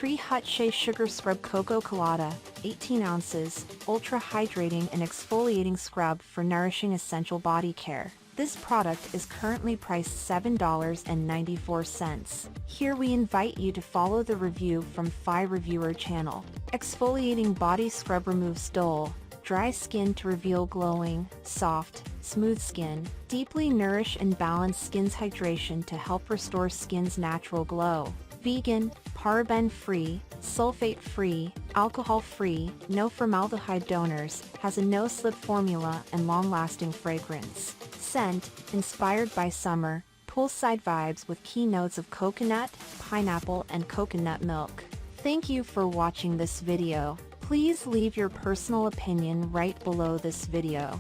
Tree Hut Shea Sugar Scrub Coco Colada, 18 ounces, ultra hydrating and exfoliating scrub for nourishing essential body care. This product is currently priced $7.94. Here we invite you to follow the review from Fi Reviewer channel. Exfoliating body scrub removes dull, dry skin to reveal glowing, soft, smooth skin. Deeply nourish and balance skin's hydration to help restore skin's natural glow. Vegan, paraben-free, sulfate-free, alcohol-free, no formaldehyde donors, has a no-slip formula and long-lasting fragrance. Scent, inspired by summer, poolside vibes with key notes of coconut, pineapple and coconut milk. Thank you for watching this video. Please leave your personal opinion right below this video.